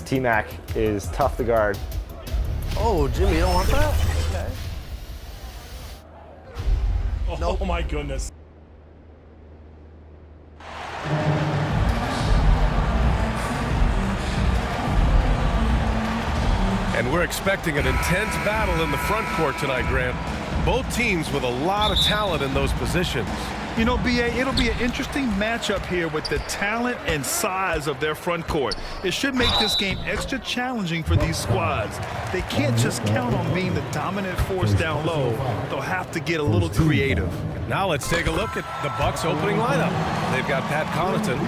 T-Mac is tough to guard. Oh, Jimmy, you don't want that? Okay. Oh, Nope. oh my goodness. And we're expecting an intense battle in the front court tonight, Grant. Both teams with a lot of talent in those positions. You know, BA, it'll be an interesting matchup here with the talent and size of their front court. It should make this game extra challenging for these squads. They can't just count on being the dominant force down low. They'll have to get a little creative. Now let's take a look at the Bucks' opening lineup. They've got Pat Connaughton.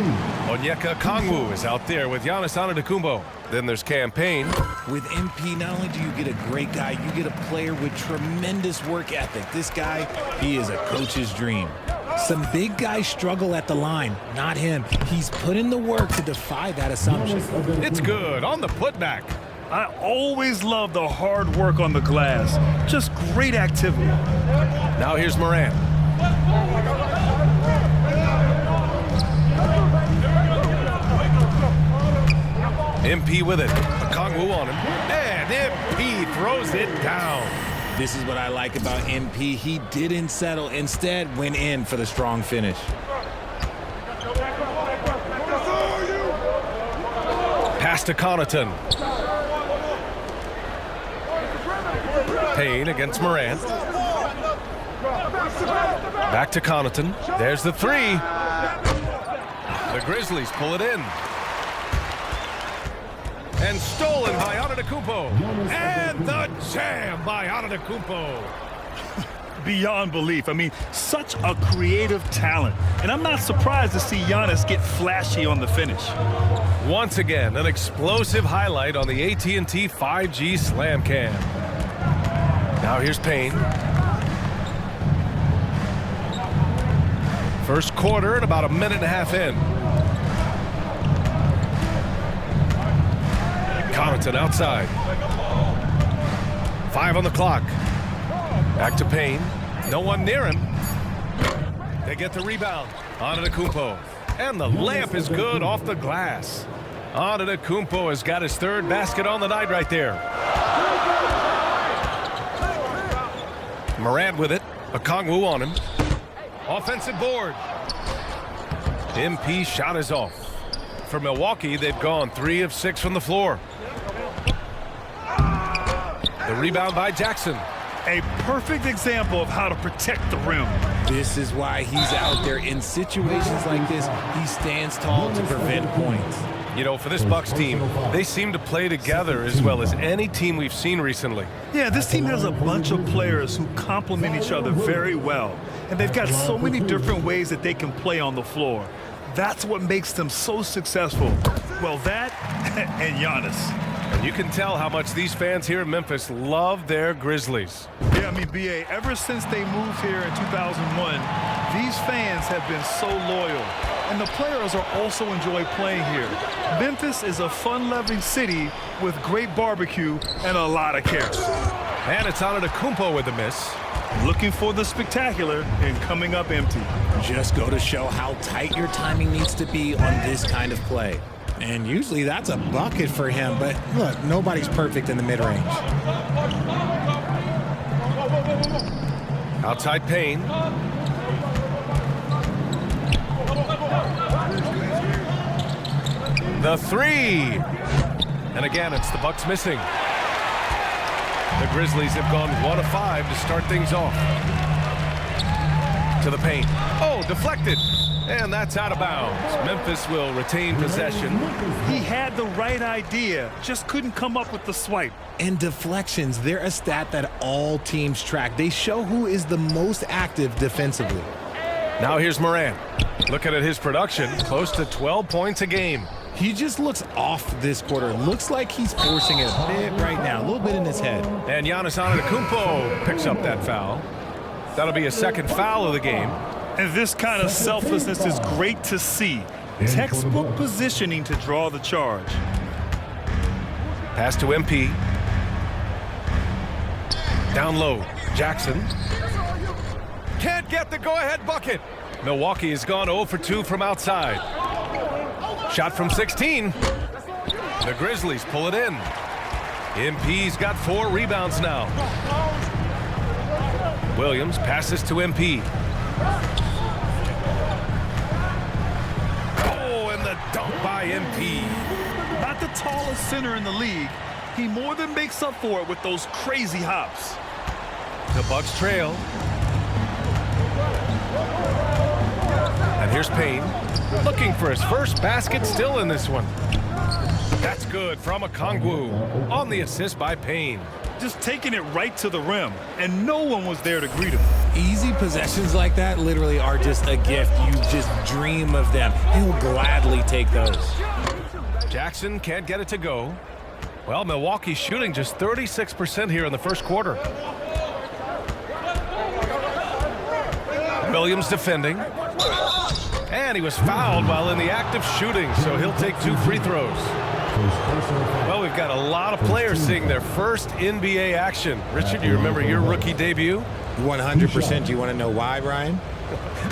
Onyeka Okongwu is out there with Giannis Antetokounmpo. Then there's Campaign. With MP, not only do you get a great guy, you get a player with tremendous work ethic. This guy, he is a coach's dream. Some big guys struggle at the line. Not him. He's put in the work to defy that assumption. It's good on the putback. I always love the hard work on the glass. Just great activity. Now here's Morant. MP with it. Okongwu on him. And MP throws it down. This is what I like about MP. He didn't settle. Instead, went in for the strong finish. Pass to Connaughton. Payne against Morant. Back to Connaughton. There's the three. The Grizzlies pull it in. And stolen by Antetokounmpo. And the jam by Antetokounmpo. Beyond belief. I mean, such a creative talent. And I'm not surprised to see Giannis get flashy on the finish. Once again, an explosive highlight on the AT&T 5G Slam Cam. Now here's Payne. First quarter and about a minute and a half in. Connaughton outside. 5 on the clock. Back to Payne. No one near him. They get the rebound. Antetokounmpo. And the layup is good off the glass. Antetokounmpo has got his third basket on the night right there. Morant with it. Okongwu on him. Offensive board. MP shot is off. For Milwaukee, they've gone 3 of 6 from the floor. The rebound by Jackson. A perfect example of how to protect the rim. This is why he's out there. In situations like this, he stands tall to prevent points. You know, for this Bucks team, they seem to play together as well as any team we've seen recently. Yeah, this team has a bunch of players who complement each other very well. And they've got so many different ways that they can play on the floor. That's what makes them so successful. Well, that and Giannis. And you can tell how much these fans here in Memphis love their Grizzlies. Yeah, I mean, BA, ever since they moved here in 2001, these fans have been so loyal. And the players are also enjoy playing here. Memphis is a fun-loving city with great barbecue and a lot of care. And it's Antetokounmpo with the miss. Looking for the spectacular and coming up empty. Just go to show how tight your timing needs to be on this kind of play. And usually that's a bucket for him, but look, nobody's perfect in the mid-range. Outside Payne. The three. And again, it's the Bucks missing. The Grizzlies have gone 1 of 5 to start things off. To the paint. Oh, deflected. And that's out of bounds. Memphis will retain possession. He had the right idea, just couldn't come up with the swipe. And deflections, they're a stat that all teams track. They show who is the most active defensively. Now here's Morant. Looking at his production, close to 12 points a game. He just looks off this quarter. Looks like he's forcing it a bit right now, a little bit in his head. And Giannis Antetokounmpo picks up that foul. That'll be a second foul of the game. And this kind of selflessness is great to see. Textbook positioning to draw the charge. Pass to MP. Down low, Jackson. Can't get the go-ahead bucket. Milwaukee has gone 0 for 2 from outside. Shot from 16. The Grizzlies pull it in. MP's got 4 rebounds now. Williams passes to MP. Oh, and the dunk by MP. Not the tallest center in the league. He more than makes up for it with those crazy hops. The Bucks trail. And here's Payne, looking for his first basket, still in this one. That's good from Okongwu on the assist by Payne. Just taking it right to the rim, and no one was there to greet him. Easy possessions like that literally are just a gift. You just dream of them. He'll gladly take those. Jackson can't get it to go. Well, Milwaukee's shooting just 36% here in the first quarter. Williams defending. And he was fouled while in the act of shooting, so he'll take 2 free throws. Well, we've got a lot of players seeing their first NBA action. Richard, you remember your rookie debut? 100%. Do you want to know why, Brian?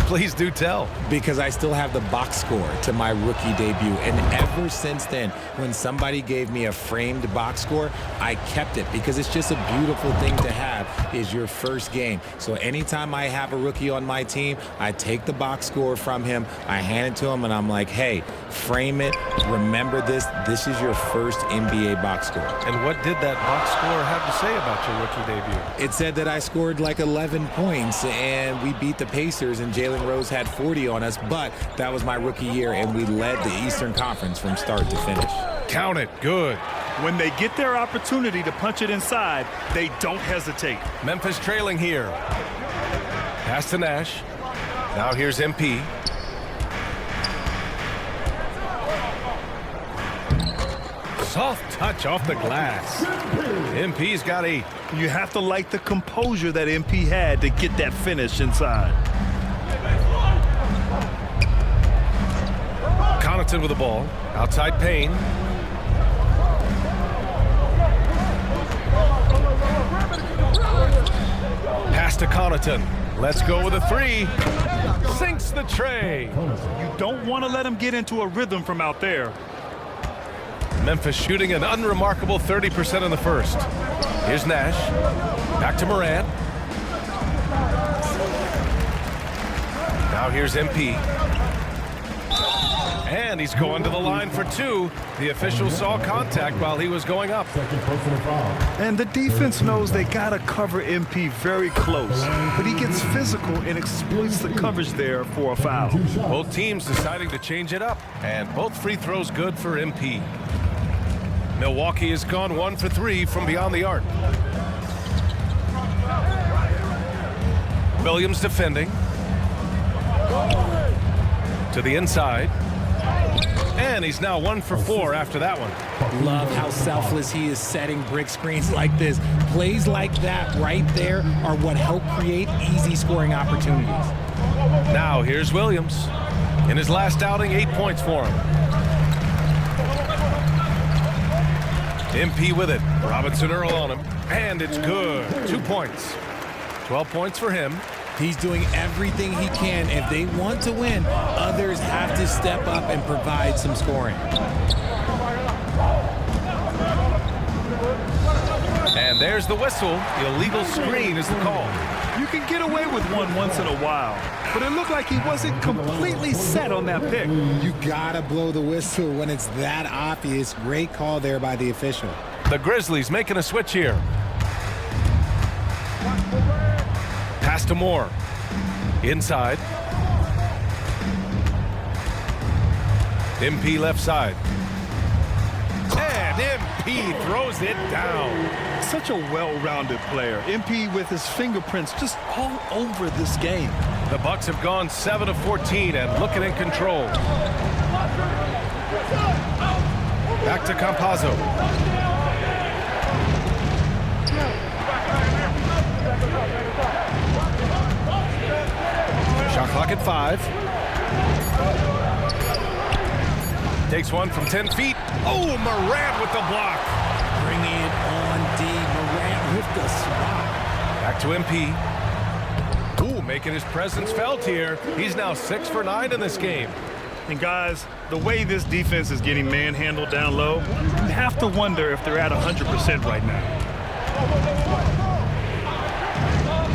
Please do tell. Because I still have the box score to my rookie debut. And ever since then, when somebody gave me a framed box score, I kept it because it's just a beautiful thing to have is your first game. So anytime I have a rookie on my team, I take the box score from him, I hand it to him, and I'm like, hey, frame it. Remember this. This is your first NBA box score. And what did that box score have to say about your rookie debut? It said that I scored like 11 points, and we beat the Pacers, and Jalen Rose had 40 on us, but that was my rookie year, and we led the Eastern Conference from start to finish. Count it. Good. When they get their opportunity to punch it inside, they don't hesitate. Memphis trailing here. Pass to Nash. Now here's MP. Soft touch off the glass. MP's got 8. You have to like the composure that MP had to get that finish inside. Connaughton with the ball. Outside Payne. Pass to Connaughton. Let's go with a 3. Sinks the tray. You don't want to let him get into a rhythm from out there. Memphis shooting an unremarkable 30% in the first. Here's Nash. Back to Morant. Now here's MP. And he's going to the line for 2. The official saw contact while he was going up. And the defense knows they got to cover MP very close. But he gets physical and exploits the coverage there for a foul. Both teams deciding to change it up. And both free throws good for MP. Milwaukee has gone 1 for 3 from beyond the arc. Williams defending. To the inside. And he's now 1 for 4 after that one. Love how selfless he is setting brick screens like this. Plays like that right there are what help create easy scoring opportunities. Now here's Williams. In his last outing, 8 points for him. MP with it. Robinson Earl on him. And it's good. 2 points. 12 points for him. He's doing everything he can. If they want to win, others have to step up and provide some scoring. And there's the whistle. The illegal screen is the call. You can get away with one once in a while, but it looked like he wasn't completely set on that pick. You gotta blow the whistle when it's that obvious. Great call there by the official. The Grizzlies making a switch here. Pass to Moore. Inside. MP left side. And MP throws it down. Such a well-rounded player. MP with his fingerprints just all over this game. The Bucks have gone 7 of 14 and looking in control. Back to Campazzo. Shot clock at 5. Takes one from 10 feet. Oh, Morant with the block. Bringing it on D. Morant with the swat. Back to MP. Ooh, making his presence felt here. He's now 6 for 9 in this game. And guys, the way this defense is getting manhandled down low, you have to wonder if they're at 100% right now.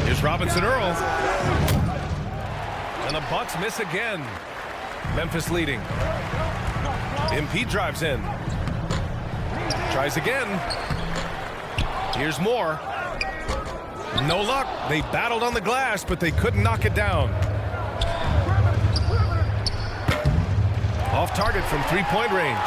Here's Robinson Earl. And the Bucks miss again. Memphis leading. MP drives in. Tries again. Here's Moore. No luck. They battled on the glass, but they couldn't knock it down. Off target from three-point range.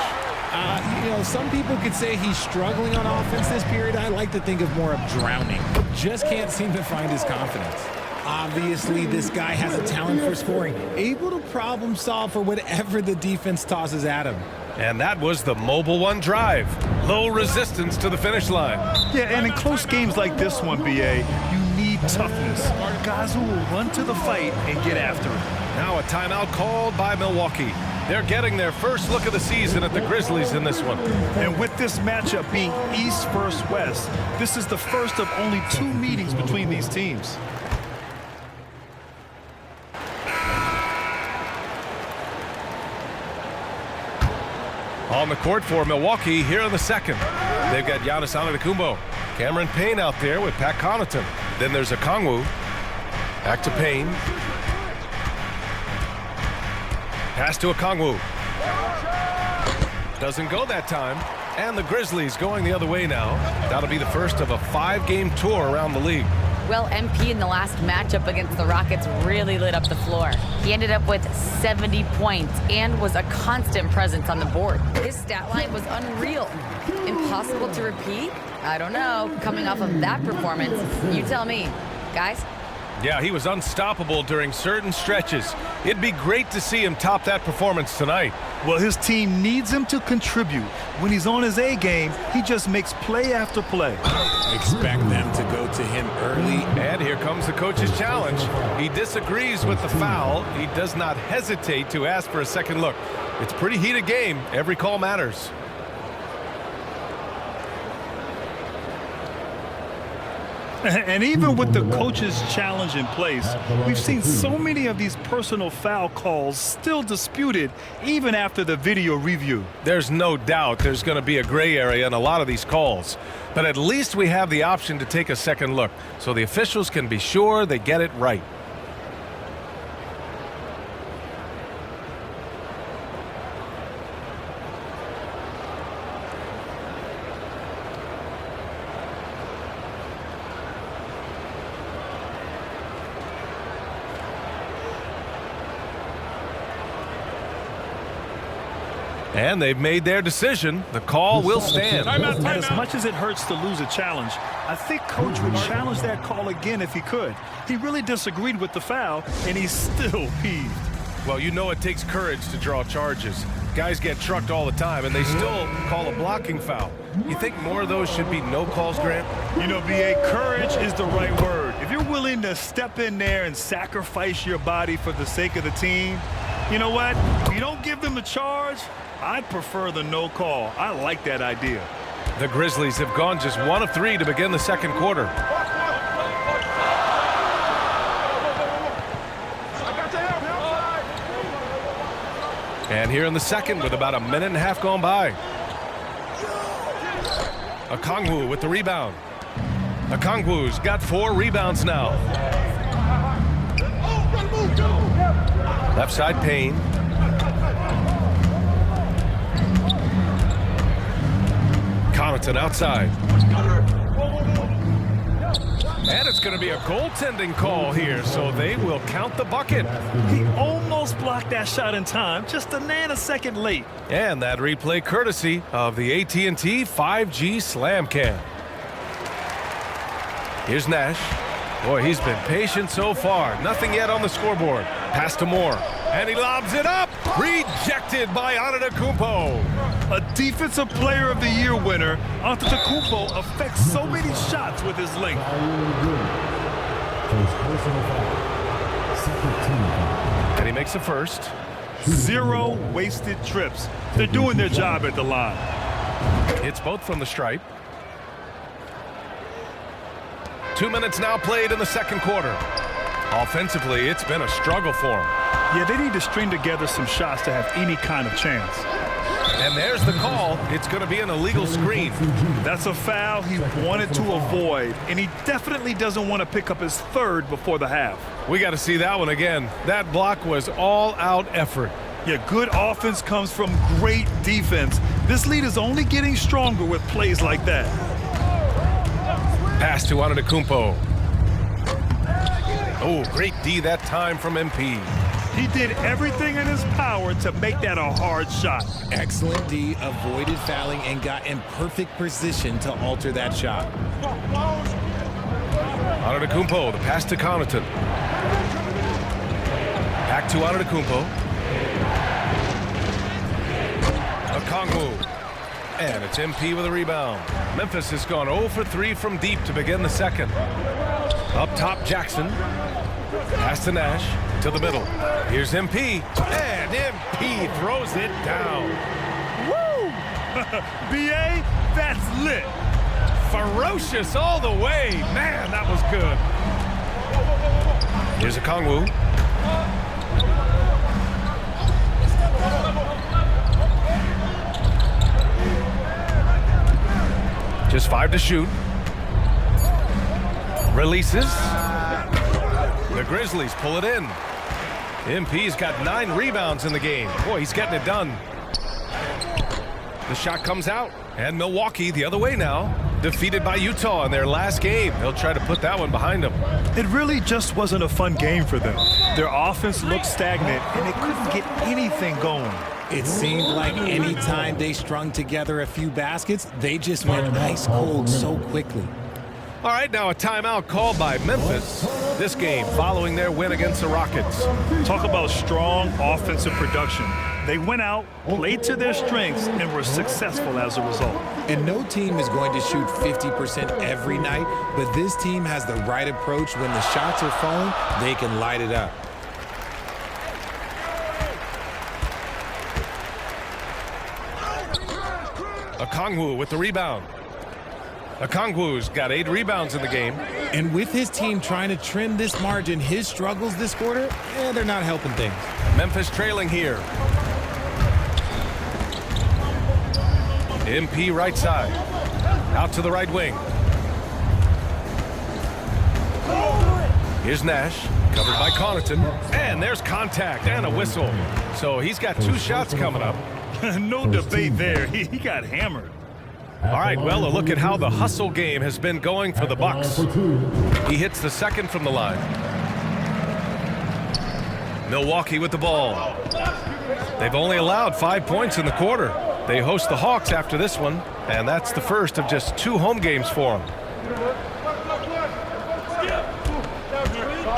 You know, some people could say he's struggling on offense this period. I like to think of more of drowning. Just can't seem to find his confidence. Obviously, this guy has a talent for scoring, able to problem solve for whatever the defense tosses at him. And that was the Mobile One drive. Low resistance to the finish line. Yeah, and in close games like this one, BA, you need toughness. Guys who will run to the fight and get after it. Now a timeout called by Milwaukee. They're getting their first look of the season at the Grizzlies in this one. And with this matchup being East versus West, this is the first of only 2 meetings between these teams. On the court for Milwaukee here in the second. They've got Giannis Antetokounmpo. Cameron Payne out there with Pat Connaughton. Then there's Okongwu. Back to Payne. Pass to Okongwu. Doesn't go that time. And the Grizzlies going the other way now. That'll be the first of a 5-game tour around the league. Well, MP in the last matchup against the Rockets really lit up the floor. He ended up with 70 points and was a constant presence on the board. His stat line was unreal. Impossible to repeat? I don't know. Coming off of that performance, you tell me. Guys? Yeah, he was unstoppable during certain stretches. It'd be great to see him top that performance tonight. Well, his team needs him to contribute. When he's on his A game, he just makes play after play. Expect them to go to him early. And here comes the coach's challenge. He disagrees with the foul. He does not hesitate to ask for a second look. It's a pretty heated game. Every call matters. And even with the coach's challenge in place, we've seen so many of these personal foul calls still disputed even after the video review. There's no doubt there's going to be a gray area in a lot of these calls. But at least we have the option to take a second look so the officials can be sure they get it right. And they've made their decision. The call will stand. And as much as it hurts to lose a challenge, I think Coach would challenge that call again if he could. He really disagreed with the foul, and he's still peeved. Well, you know it takes courage to draw charges. Guys get trucked all the time, and they still call a blocking foul. You think more of those should be no calls, Grant? You know, BA, courage is the right word. If you're willing to step in there and sacrifice your body for the sake of the team, you know what? If you don't give them a charge, I'd prefer the no call. I like that idea. The Grizzlies have gone just 1 of 3 to begin the second quarter. And here in the second with about a minute and a half gone by. Okongwu with the rebound. Okongwu's got 4 rebounds now. Left side Payne. Connaughton outside. And it's going to be a goaltending call here, so they will count the bucket. He almost blocked that shot in time, just a nanosecond late. And that replay courtesy of the AT&T 5G Slam Cam. Here's Nash. Boy, he's been patient so far. Nothing yet on the scoreboard. Pass to Moore. And he lobs it up. Rejected by Antetokounmpo. A Defensive Player of the Year winner, Antetokounmpo affects so many shots with his length. And he makes a first. 0 wasted trips. They're doing their job at the line. Hits both from the stripe. 2 minutes now played in the second quarter. Offensively, it's been a struggle for him. Yeah, they need to string together some shots to have any kind of chance. And there's the call. It's going to be an illegal screen. That's a foul he wanted to avoid, and he definitely doesn't want to pick up his third before the half. We got to see that one again. That block was all-out effort. Yeah, good offense comes from great defense. This lead is only getting stronger with plays like that. Pass to Antetokounmpo. Oh, great D that time from MP. He did everything in his power to make that a hard shot. Excellent D, avoided fouling, and got in perfect position to alter that shot. Antetokounmpo, the pass to Connaughton. Back to Antetokounmpo. Okongwu. And it's MP with a rebound. Memphis has gone 0 for 3 from deep to begin the second. Up top, Jackson. Pass to Nash. To the middle. Here's MP. And MP throws it down. Woo! BA, that's lit. Ferocious all the way. Man, that was good. Here's Okongwu. Just 5 to shoot. Releases. The Grizzlies pull it in. MP's got 9 rebounds in the game. Boy, he's getting it done. The shot comes out. And Milwaukee the other way now. Defeated by Utah in their last game. They'll try to put that one behind them. It really just wasn't a fun game for them. Their offense looked stagnant, and they couldn't get anything going. It seemed like any time they strung together a few baskets, they just went ice cold so quickly. All right, now a timeout called by Memphis. This game following their win against the Rockets. Talk about strong offensive production. They went out, played to their strengths, and were successful as a result. And no team is going to shoot 50% every night, but this team has the right approach. When the shots are falling, they can light it up. Okongwu with the rebound. Okongwu's got 8 rebounds in the game. And with his team trying to trim this margin, his struggles this quarter, they're not helping things. Memphis trailing here. MP right side. Out to the right wing. Here's Nash. Covered by Connaughton. And there's contact and a whistle. So he's got 2 shots coming up. No debate there. He got hammered. All right, well, a look at how the hustle game has been going for the Bucks. He hits the second from the line. Milwaukee with the ball. They've only allowed 5 points in the quarter. They host the Hawks after this one, and that's the first of just 2 home games for them.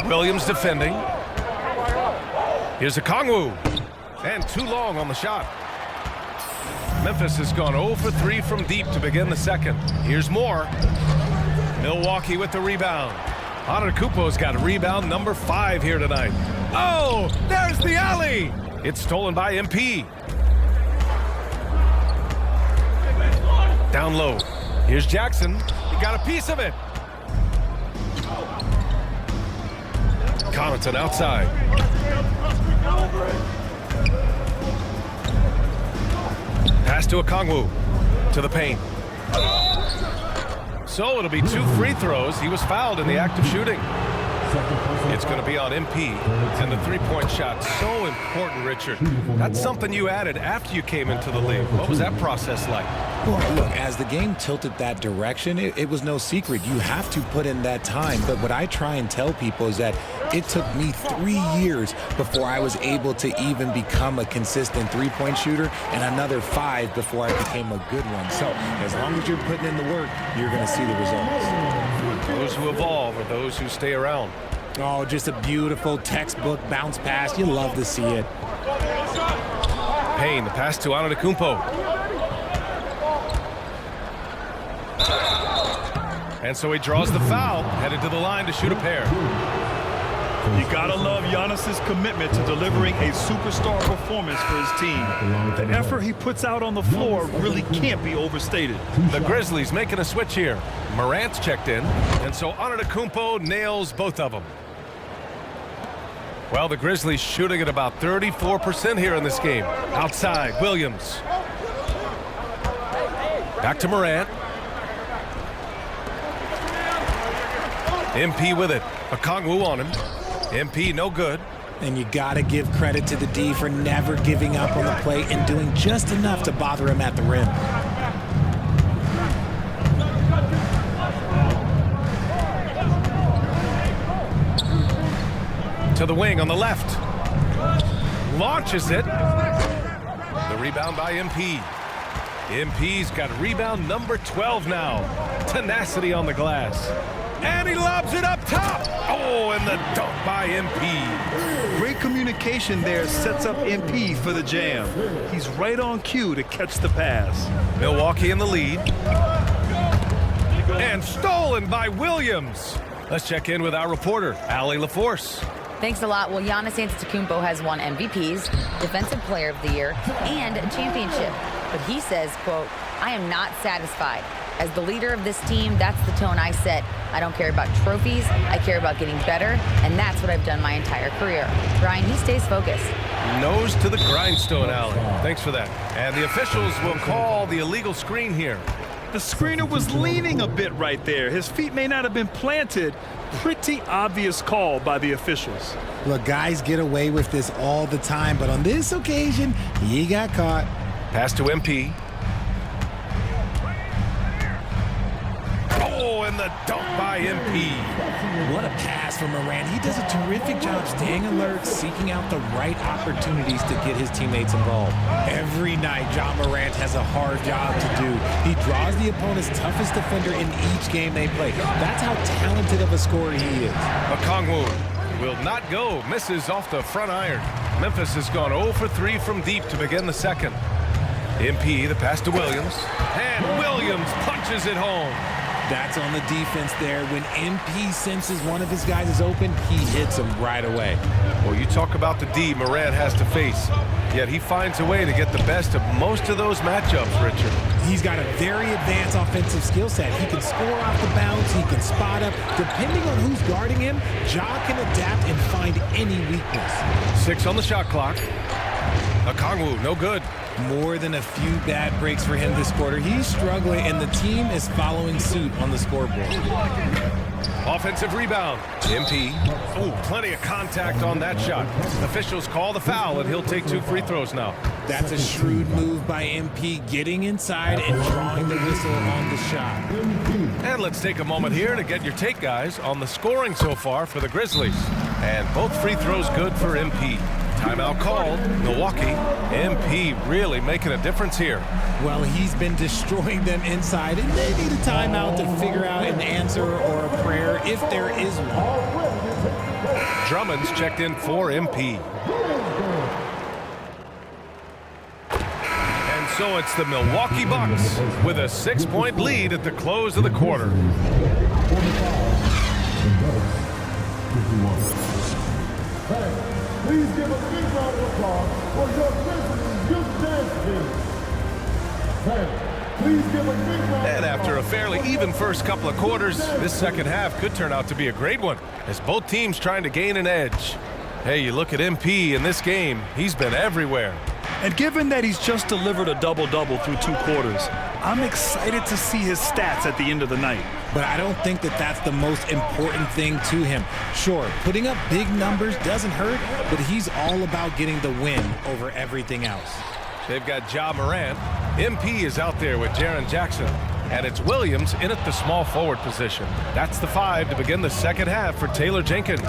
Williams defending. Here's Okongwu. And too long on the shot. Memphis has gone 0 for 3 from deep to begin the second. Here's more. Milwaukee with the rebound. Antetokounmpo's got rebound number 5 here tonight. Oh, there's the alley. It's stolen by MP. Down low. Here's Jackson. He got a piece of it. Connaughton outside. Pass to Okongwu. To the paint. So it'll be 2 free throws. He was fouled in the act of shooting. It's going to be on MP, and the 3-point shot, so important, Richard. That's something you added after you came into the league. What was that process like? Well, look, as the game tilted that direction, it was no secret. You have to put in that time. But what I try and tell people is that it took me 3 years before I was able to even become a consistent 3-point shooter, and another 5 before I became a good one. So as long as you're putting in the work, you're going to see the results. Those who evolve are those who stay around. Oh, just a beautiful textbook bounce pass. You love to see it. Payne, the pass to Antetokounmpo. And so he draws the foul, headed to the line to shoot a pair. You gotta love Giannis's commitment to delivering a superstar performance for his team. The effort he puts out on the floor really can't be overstated. The Grizzlies making a switch here. Morant's checked in, and so Antetokounmpo nails both of them. Well, the Grizzlies shooting at about 34% here in this game. Outside, Williams. Back to Morant. MP with it. Okongwu on him. MP no good. And you got to give credit to the D for never giving up on the play and doing just enough to bother him at the rim. To the wing on the left. Launches it. The rebound by MP. MP's got rebound number 12 now. Tenacity on the glass. And he lobs it up top. Oh, and the dunk by MP. Great communication there sets up MP for the jam. He's right on cue to catch the pass. Milwaukee in the lead. And stolen by Williams. Let's check in with our reporter, Allie LaForce. Thanks a lot. Well, Giannis Antetokounmpo has won MVPs, Defensive Player of the Year, and a championship. But he says, quote, "I am not satisfied. As the leader of this team, that's the tone I set. I don't care about trophies. I care about getting better, and that's what I've done my entire career." Brian, he stays focused. Nose to the grindstone, Allie. Thanks for that. And the officials will call the illegal screen here. The screener was leaning a bit right there. His feet may not have been planted. Pretty obvious call by the officials. Look, guys get away with this all the time, but on this occasion, he got caught. Pass to MP. Oh, and the dunk by MP. What a pass from Morant. He does a terrific job staying alert, seeking out the right opportunities to get his teammates involved. Every night, John Morant has a hard job to do. He draws the opponent's toughest defender in each game they play. That's how talented of a scorer he is. Okongwu will not go. Misses off the front iron. Memphis has gone 0 for 3 from deep to begin the second. MP, the pass to Williams. And Williams punches it home. That's on the defense there. When MP senses one of his guys is open, he hits him right away. Well, you talk about the D Morant has to face. Yet he finds a way to get the best of most of those matchups, Richard. He's got a very advanced offensive skill set. He can score off the bounce. He can spot up. Depending on who's guarding him, Ja can adapt and find any weakness. 6 on the shot clock. Okongwu, no good. More than a few bad breaks for him this quarter. He's struggling, and the team is following suit on the scoreboard. Offensive rebound. MP. Oh, plenty of contact on that shot. Officials call the foul, and he'll take 2 free throws now. That's a shrewd move by MP, getting inside and drawing the whistle on the shot. And let's take a moment here to get your take, guys, on the scoring so far for the Grizzlies. And both free throws good for MP. Timeout called. Milwaukee. MP really making a difference here. Well, he's been destroying them inside, and they need a timeout to figure out an answer or a prayer if there is one. Drummond's checked in for MP. And so it's the Milwaukee Bucks with a 6-point lead at the close of the quarter. Please give a big round of applause for your Grizzlies youth dance team. Please give a big round. And after a fairly even first couple of quarters, this second half could turn out to be a great one as both teams trying to gain an edge. Hey, you look at MP in this game, he's been everywhere. And given that he's just delivered a double-double through 2 quarters, I'm excited to see his stats at the end of the night. But I don't think that that's the most important thing to him. Sure, putting up big numbers doesn't hurt, but he's all about getting the win over everything else. They've got Ja Morant. MP is out there with Jaren Jackson. And it's Williams in at the small forward position. That's the 5 to begin the second half for Taylor Jenkins.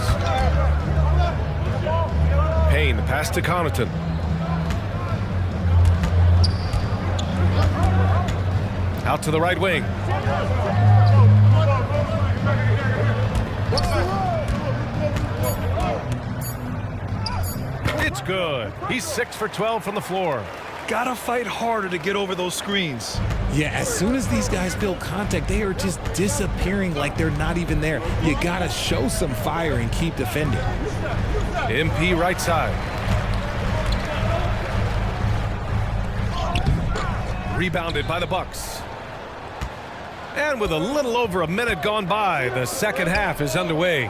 Payne, the pass to Connaughton. Out to the right wing. It's good. He's 6 for 12 from the floor. Gotta fight harder to get over those screens. Yeah, as soon as these guys build contact, they are just disappearing like they're not even there. You gotta show some fire and keep defending. MP right side. Rebounded by the Bucks. And with a little over a minute gone by, the second half is underway.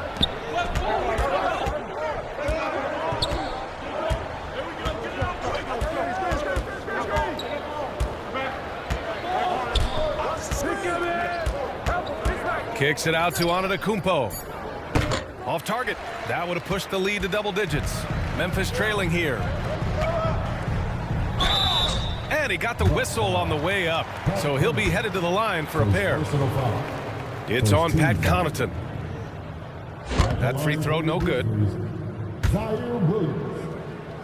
Kicks it out to Antetokounmpo. Off target. That would have pushed the lead to double digits. Memphis trailing here. And he got the whistle on the way up, so he'll be headed to the line for a pair. It's on Pat Connaughton. That free throw no good. Zaire Williams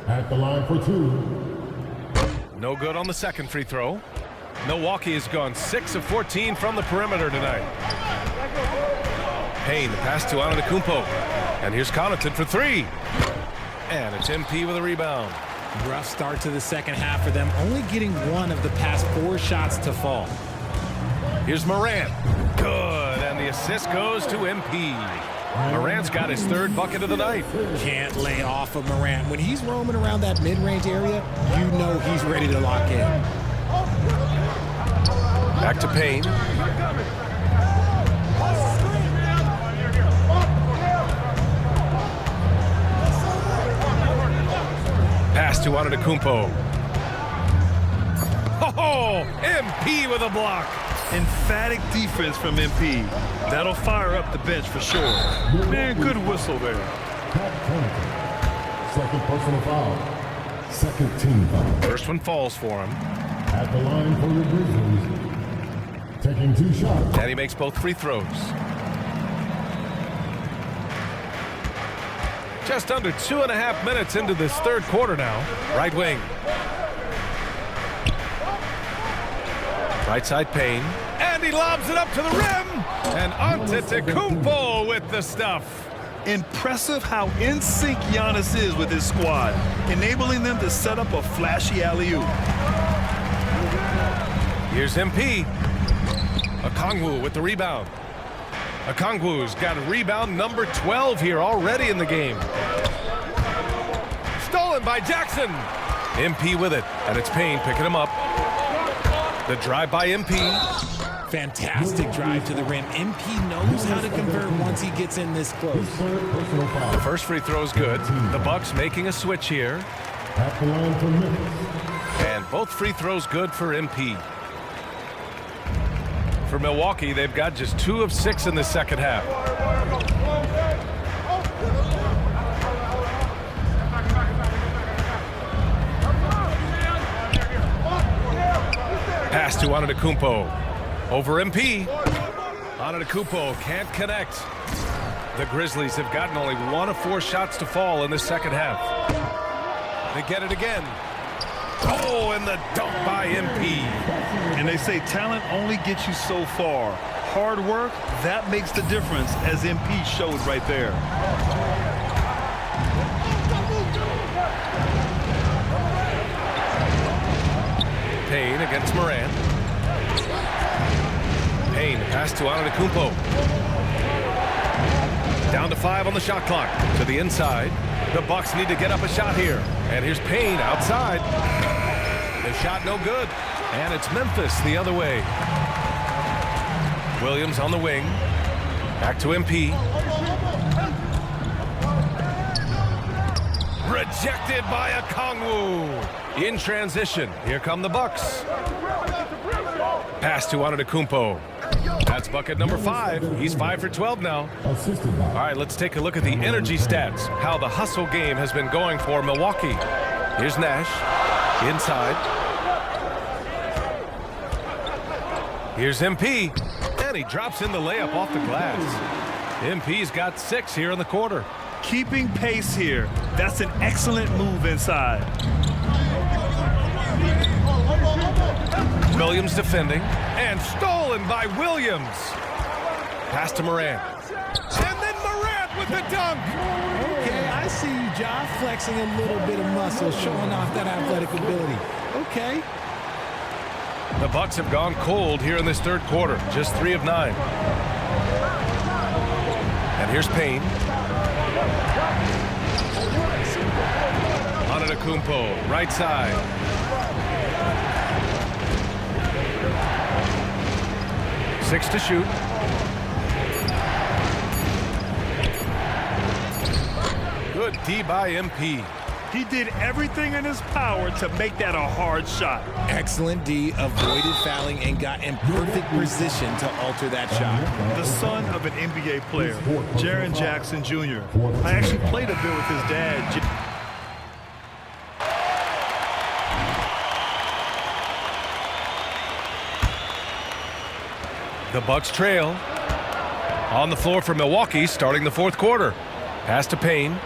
at the line for 2. No good on the second free throw. Milwaukee has gone 6 of 14 from the perimeter tonight. Payne, the pass to Antetokounmpo. And here's Connaughton for 3. And it's MP with a rebound. Rough start to the second half for them, only getting 1 of the past 4 shots to fall. Here's Morant. Good, and the assist goes to MP. Morant's got his 3rd bucket of the night. Can't lay off of Morant. When he's roaming around that mid-range area, you know he's ready to lock in. Back to Payne. Pass to Antetokounmpo. Oh, MP with a block. Emphatic defense from MP. That'll fire up the bench for sure. Man, good whistle there. Pat Connaughton. Second personal foul. Second team foul. First one falls for him. At the line for the Grizzlies. Taking 2 shots. And he makes both free throws. Just under 2.5 minutes into this 3rd quarter now. Right wing. Right side Payne. And he lobs it up to the rim. And Antetokounmpo with the stuff. Impressive how in sync Giannis is with his squad, enabling them to set up a flashy alley-oop. Here's MP. Okongwu with the rebound. Okongwu's got rebound number 12 here already in the game. Stolen by Jackson. MP with it, and it's Payne picking him up. The drive by MP. Fantastic drive to the rim. MP knows how to convert once he gets in this close. The first free throw is good. The Bucks making a switch here. At the line for Memphis. And both free throws good for MP. For Milwaukee, they've got just 2 of 6 in the second half. Pass to Antetokounmpo. Over MP. Antetokounmpo can't connect. The Grizzlies have gotten only 1 of 4 shots to fall in the second half. They get it again. Oh, and the dunk by MP. And they say talent only gets you so far. Hard work, that makes the difference, as MP showed right there. Payne against Morant. Payne, pass to Antetokounmpo. Down to 5 on the shot clock. To the inside. The Bucks need to get up a shot here. And here's Payne outside. The shot no good. And it's Memphis the other way. Williams on the wing. Back to MP. Rejected by Okongwu. In transition. Here come the Bucks. Pass to Antetokounmpo. That's bucket number 5. He's 5 for 12 now. All right, let's take a look at the energy stats. How the hustle game has been going for Milwaukee. Here's Nash. Inside. Here's MP. And he drops in the layup off the glass. MP's got 6 here in the quarter. Keeping pace here. That's an excellent move inside. Williams defending. And stolen by Williams. Pass to Morant. And then Morant with the dunk. Okay, I see you, Ja, flexing a little bit of muscle, showing off that athletic ability. Okay. The Bucks have gone cold here in this 3rd quarter. Just 3 of 9. And here's Payne. Antetokounmpo, right side. Six to shoot. Good D by MP. He did everything in his power to make that a hard shot. Excellent D, avoided fouling and got in perfect position to alter that shot. The son of an NBA player, Jaren Jackson Jr. I actually played a bit with his dad. The Bucks trail. On the floor for Milwaukee, starting the fourth quarter. Pass to Payne.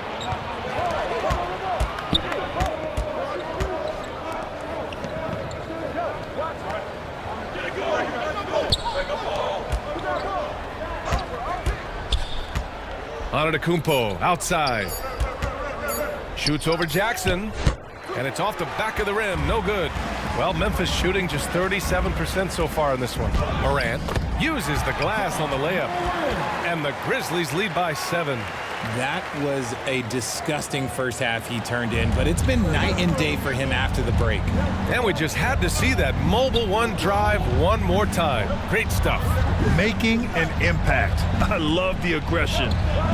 Antetokounmpo outside. Shoots over Jackson. And it's off the back of the rim. No good. Well, Memphis shooting just 37% so far in this one. Morant uses the glass on the layup. And the Grizzlies lead by 7. That was a disgusting first half he turned in, but it's been night and day for him after the break. And we just had to see that mobile one drive one more time. Great stuff. Making an impact. I love the aggression.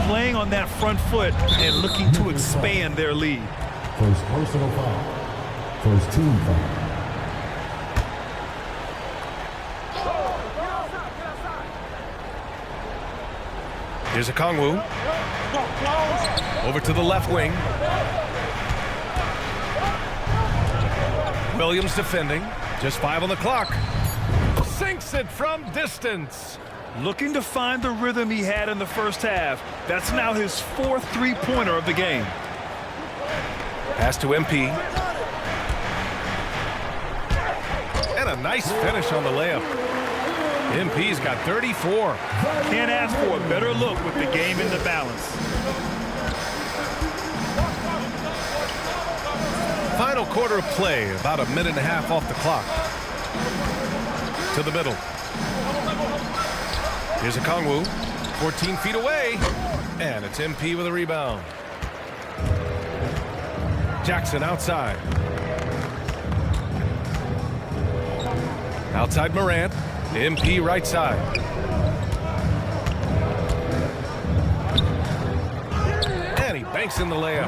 Playing on that front foot and looking to expand their lead. First personal foul. First team foul. Here's Okongwu. Over to the left wing. Williams defending. Just 5 on the clock. Sinks it from distance. Looking to find the rhythm he had in the first half. That's now his 4th three-pointer of the game. Pass to MP. And a nice finish on the layup. MP's got 34. Can't ask for a better look with the game in the balance. Final quarter of play, about a minute and a half off the clock. To the middle. Here's Okongwu, 14 feet away, and it's MP with a rebound. Jackson outside. Outside Morant, MP right side. And he banks in the layup.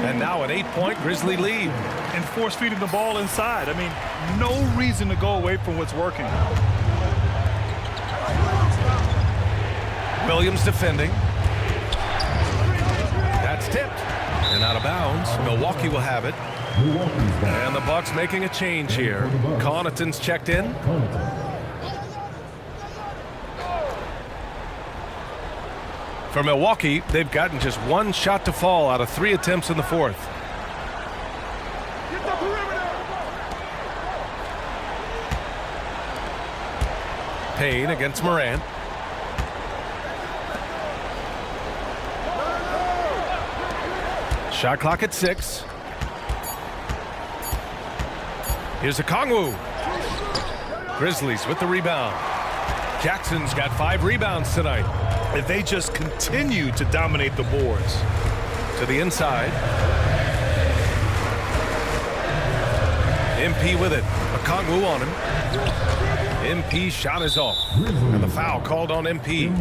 And now an 8-point Grizzly lead. And force feeding the ball inside. I mean, no reason to go away from what's working. Williams defending. That's tipped. And out of bounds. Milwaukee will have it. And the Bucks making a change here. Connaughton's checked in. For Milwaukee, they've gotten just 1 shot to fall out of 3 attempts in the fourth. Payne against Morant. Shot clock at 6. Here's Okongwu. Grizzlies with the rebound. Jackson's got 5 rebounds tonight. And they just continue to dominate the boards. To the inside. MP with it. Okongwu on him. MP's shot is off. And the foul called on MP.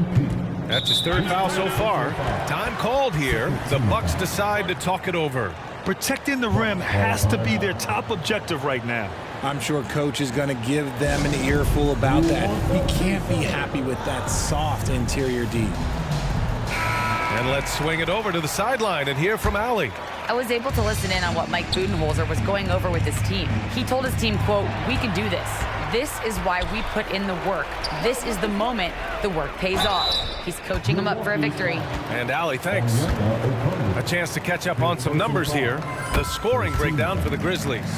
That's his 3rd foul so far. Time called here. The Bucks decide to talk it over. Protecting the rim has to be their top objective right now. I'm sure coach is going to give them an earful about that. He can't be happy with that soft interior D. And let's swing it over to the sideline and hear from Allie. I was able to listen in on what Mike Budenholzer was going over with his team. He told his team, quote, "We can do this. This is why we put in the work. This is the moment the work pays off." He's coaching them up for a victory. And Allie, thanks. A chance to catch up on some numbers here. The scoring breakdown for the Grizzlies.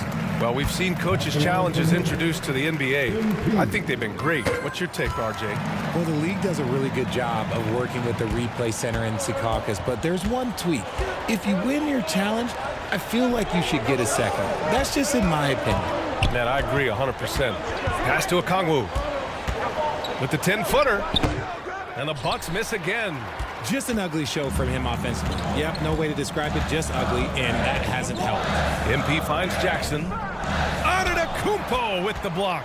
Well, we've seen coaches' challenges introduced to the NBA. I think they've been great. What's your take, RJ? Well, the league does a really good job of working with the replay center in Secaucus, but there's one tweak. If you win your challenge, I feel like you should get a second. That's just in my opinion. Man, I agree 100%. Pass to Okongwu. With the 10-footer. And the Bucks miss again. Just an ugly show from him offensively. Yep, no way to describe it, just ugly, and that hasn't helped. MP finds Jackson. Antetokounmpo with the block.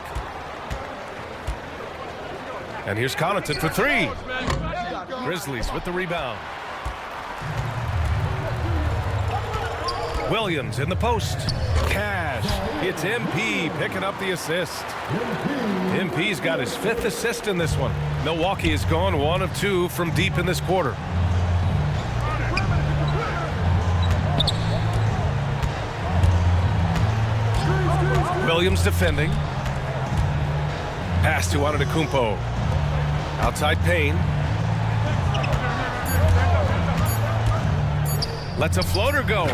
And here's Connaughton for 3. Grizzlies with the rebound. Williams in the post. Cash. It's MP picking up the assist. MP's got his 5th assist in this one. Milwaukee has gone 1 of 2 from deep in this quarter. Williams defending. Pass to Antetokounmpo. Outside Payne. Lets a floater go.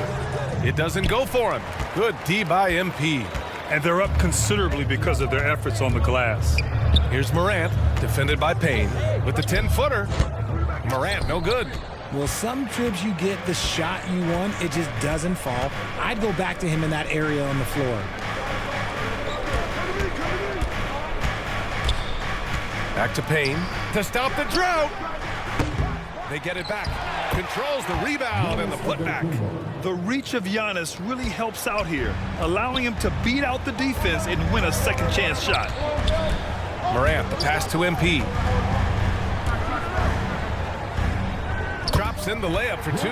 It doesn't go for him. Good D by MP. And they're up considerably because of their efforts on the glass. Here's Morant, defended by Payne, with the 10-footer. Morant, no good. Well, some trips you get the shot you want, it just doesn't fall. I'd go back to him in that area on the floor. Back to Payne to stop the drought. They get it back. Controls the rebound and the putback. The reach of Giannis really helps out here, allowing him to beat out the defense and win a second chance shot. Morant, the pass to MP. Drops in the layup for 2.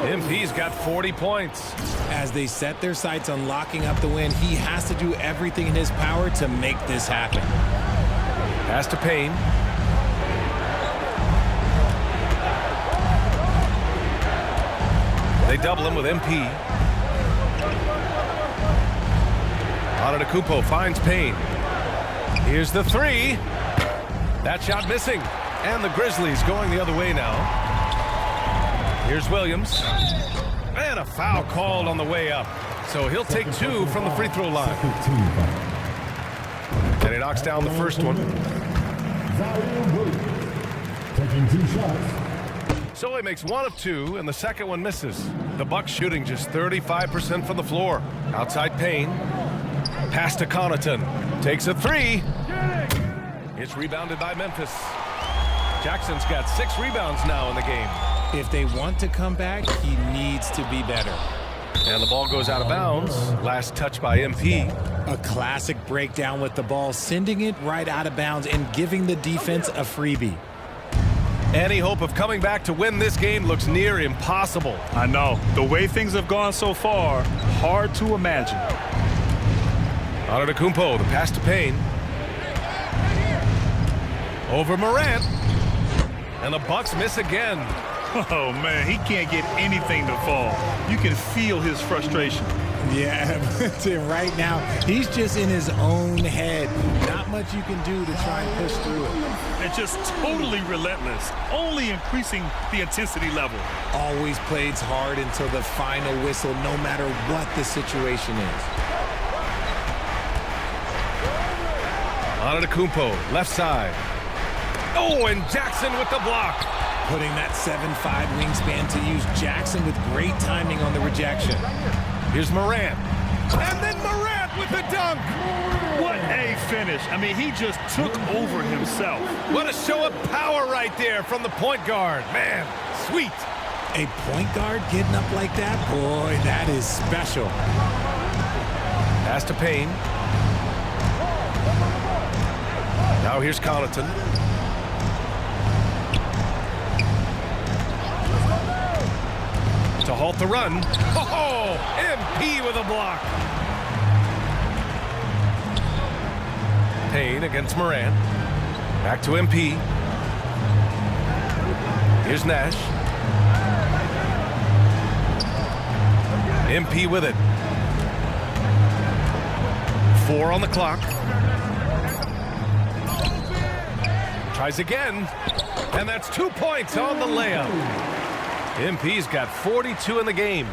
MP's got 40 points. As they set their sights on locking up the win, he has to do everything in his power to make this happen. Pass to Payne. They double him with MP. Antetokounmpo finds Payne. Here's the 3. That shot missing. And the Grizzlies going the other way now. Here's Williams. And a foul called on the way up. So he'll take 2 from the free throw line. And he knocks down the first one. Taking 2 shots. So he makes 1 of 2, and the second one misses. The Bucks shooting just 35% from the floor. Outside Payne. Pass to Connaughton. Takes a 3. It's rebounded by Memphis. Jackson's got 6 rebounds now in the game. If they want to come back, he needs to be better. And the ball goes out of bounds. Last touch by MP. A classic breakdown with the ball, sending it right out of bounds and giving the defense a freebie. Any hope of coming back to win this game looks near impossible. I know. The way things have gone so far, hard to imagine. Antetokounmpo, the pass to Payne. Over Morant. And the Bucks miss again. Oh, man, he can't get anything to fall. You can feel his frustration. Yeah, right now, he's just in his own head. Not much you can do to try and push through it. And just totally relentless, only increasing the intensity level. Always plays hard until the final whistle, no matter what the situation is. Antetokounmpo, left side. Oh, and Jackson with the block. Putting that 7'5" wingspan to use. Jackson with great timing on the rejection. Here's Morant. And then Morant with the dunk. What a finish. I mean, he just took over himself. What a show of power right there from the point guard. Man, sweet. A point guard getting up like that? Boy, that is special. Pass to Payne. Now here's Connaughton. To halt the run. Oh, MP with a block. Payne against Morant. Back to MP. Here's Nash. MP with it. 4 on the clock. Tries again. And that's 2 points on the layup. MP's got 42 in the game.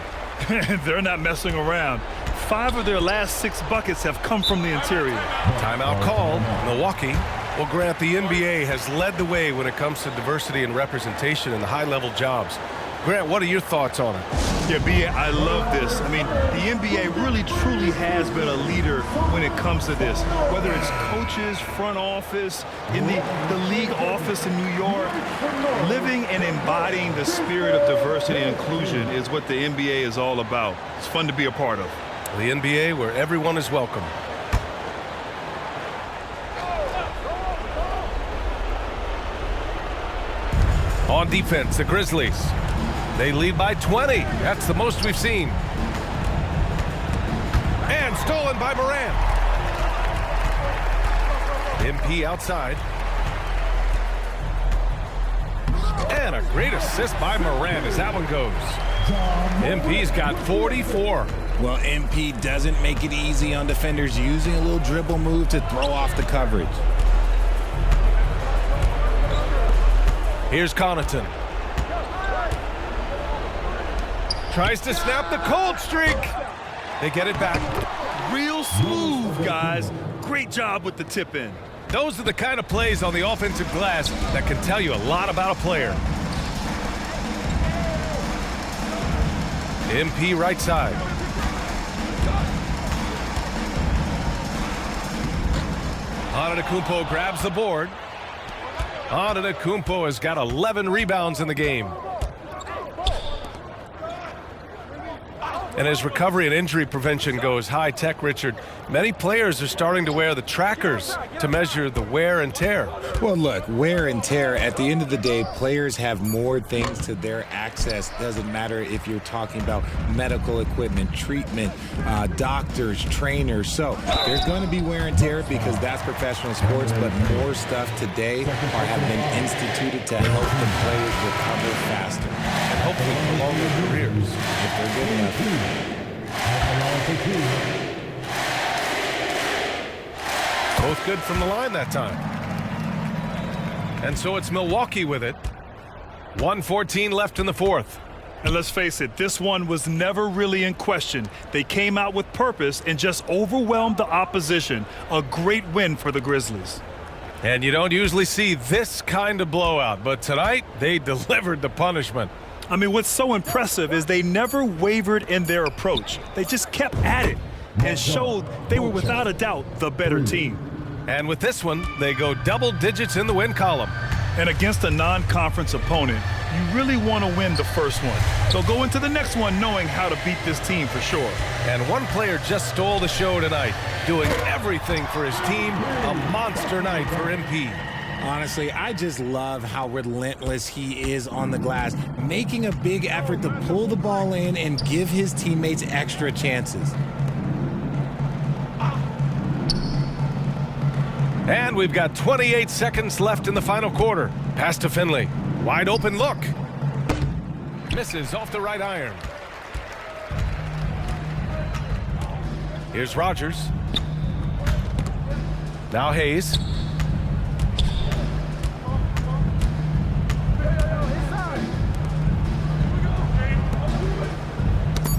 They're not messing around. 5 of their last 6 buckets have come from the interior. Timeout called. Milwaukee. Well, Grant, the NBA has led the way when it comes to diversity and representation in the high-level jobs. Grant, what are your thoughts on it? Yeah, B.A., I love this. I mean, the NBA really, truly has been a leader when it comes to this. Whether it's coaches, front office, in the league office in New York, living and embodying the spirit of diversity and inclusion is what the NBA is all about. It's fun to be a part of. The NBA, where everyone is welcome. On defense, the Grizzlies. They lead by 20. That's the most we've seen. And stolen by Morant. MP outside. And a great assist by Morant as that one goes. MP's got 44. Well, MP doesn't make it easy on defenders, using a little dribble move to throw off the coverage. Here's Connaughton. Tries to snap the cold streak. They get it back. Real smooth, guys. Great job with the tip in. Those are the kind of plays on the offensive glass that can tell you a lot about a player. MP right side. Antetokounmpo grabs the board. Antetokounmpo has got 11 rebounds in the game. And as recovery and injury prevention goes high tech, Richard, many players are starting to wear the trackers to measure the wear and tear. Well, look, wear and tear, at the end of the day, players have more things to their access. Doesn't matter if you're talking about medical equipment, treatment, doctors, trainers. So there's going to be wear and tear because that's professional sports, but more stuff today have been instituted to help the players recover faster. And hopefully prolong their careers if they're good enough. Both good from the line that time. And so it's Milwaukee with it. 1:14 left in the fourth. And let's face it, this one was never really in question. They came out with purpose and just overwhelmed the opposition. A great win for the Grizzlies. And you don't usually see this kind of blowout, but tonight they delivered the punishment. I mean, what's so impressive is they never wavered in their approach. They just kept at it and showed they were without a doubt the better team. And with this one, they go double digits in the win column. And against a non-conference opponent, you really want to win the first one. So go into the next one knowing how to beat this team for sure. And one player just stole the show tonight, doing everything for his team. A monster night for MP. Honestly, I just love how relentless he is on the glass, making a big effort to pull the ball in and give his teammates extra chances. And we've got 28 seconds left in the final quarter. Pass to Finley. Wide open look. Misses off the right iron. Here's Rogers. Now Hayes.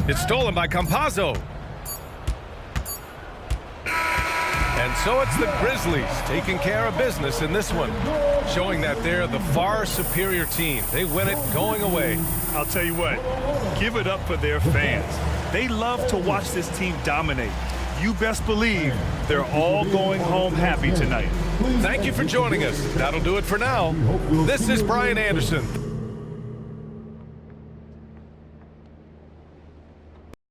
It's stolen by Campazzo. And so it's the Grizzlies taking care of business in this one, showing that they're the far superior team. They win it going away. I'll tell you what, give it up for their fans. They love to watch this team dominate. You best believe they're all going home happy tonight. Thank you for joining us. That'll do it for now. This is Brian Anderson.